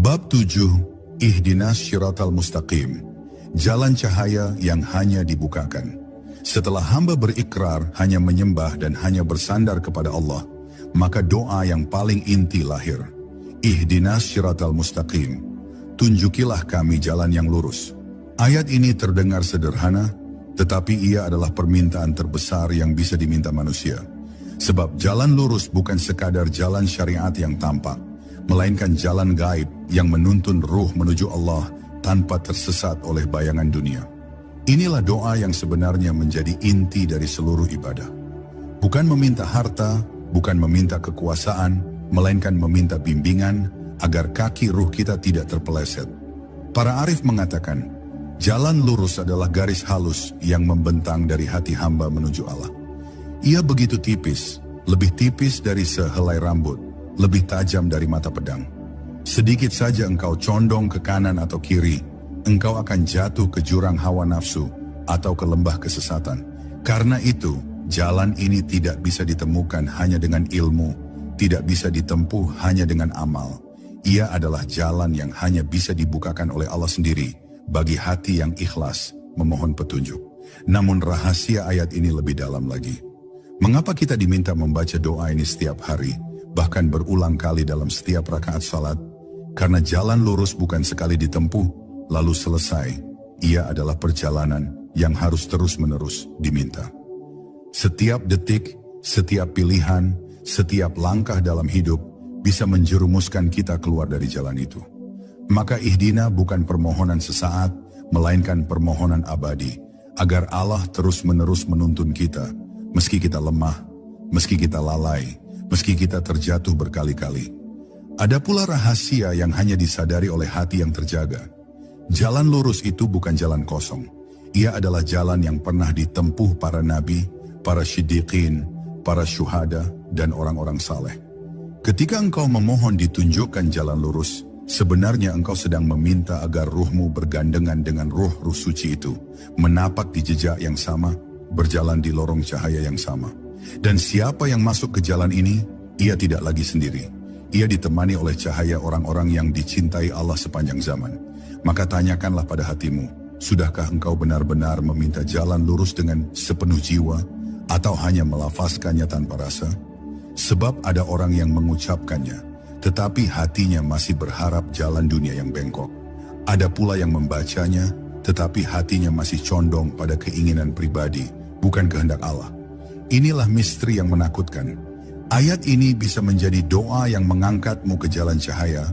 Bab 7. Ihdinas syiratal mustaqim. Jalan cahaya yang hanya dibukakan. Setelah hamba berikrar hanya menyembah dan hanya bersandar kepada Allah, maka doa yang paling inti lahir. Ihdinas syiratal mustaqim. Tunjukilah kami jalan yang lurus. Ayat ini terdengar sederhana, tetapi ia adalah permintaan terbesar yang bisa diminta manusia. Sebab jalan lurus bukan sekadar jalan syariat yang tampak, melainkan jalan gaib yang menuntun ruh menuju Allah tanpa tersesat oleh bayangan dunia. Inilah doa yang sebenarnya menjadi inti dari seluruh ibadah. Bukan meminta harta, bukan meminta kekuasaan, melainkan meminta bimbingan agar kaki ruh kita tidak terpeleset. Para arif mengatakan, jalan lurus adalah garis halus yang membentang dari hati hamba menuju Allah. Ia begitu tipis, lebih tipis dari sehelai rambut, lebih tajam dari mata pedang. Sedikit saja engkau condong ke kanan atau kiri, engkau akan jatuh ke jurang hawa nafsu atau ke lembah kesesatan. Karena itu, jalan ini tidak bisa ditemukan hanya dengan ilmu, tidak bisa ditempuh hanya dengan amal. Ia adalah jalan yang hanya bisa dibukakan oleh Allah sendiri bagi hati yang ikhlas memohon petunjuk. Namun rahasia ayat ini lebih dalam lagi. Mengapa kita diminta membaca doa ini setiap hari, bahkan berulang kali dalam setiap rakaat salat? Karena jalan lurus bukan sekali ditempuh, lalu selesai. Ia adalah perjalanan yang harus terus-menerus diminta. Setiap detik, setiap pilihan, setiap langkah dalam hidup bisa menjerumuskan kita keluar dari jalan itu. Maka ihdina bukan permohonan sesaat, melainkan permohonan abadi, agar Allah terus-menerus menuntun kita, meski kita lemah, meski kita lalai, meski kita terjatuh berkali-kali. Ada pula rahasia yang hanya disadari oleh hati yang terjaga. Jalan lurus itu bukan jalan kosong. Ia adalah jalan yang pernah ditempuh para nabi, para siddiqin, para syuhada, dan orang-orang saleh. Ketika engkau memohon ditunjukkan jalan lurus, sebenarnya engkau sedang meminta agar ruhmu bergandengan dengan ruh-ruh suci itu, menapak di jejak yang sama, berjalan di lorong cahaya yang sama. Dan siapa yang masuk ke jalan ini, ia tidak lagi sendiri. Ia ditemani oleh cahaya orang-orang yang dicintai Allah sepanjang zaman. Maka tanyakanlah pada hatimu, sudahkah engkau benar-benar meminta jalan lurus dengan sepenuh jiwa, atau hanya melafazkannya tanpa rasa? Sebab ada orang yang mengucapkannya, tetapi hatinya masih berharap jalan dunia yang bengkok. Ada pula yang membacanya, tetapi hatinya masih condong pada keinginan pribadi, bukan kehendak Allah. Inilah misteri yang menakutkan. Ayat ini bisa menjadi doa yang mengangkatmu ke jalan cahaya,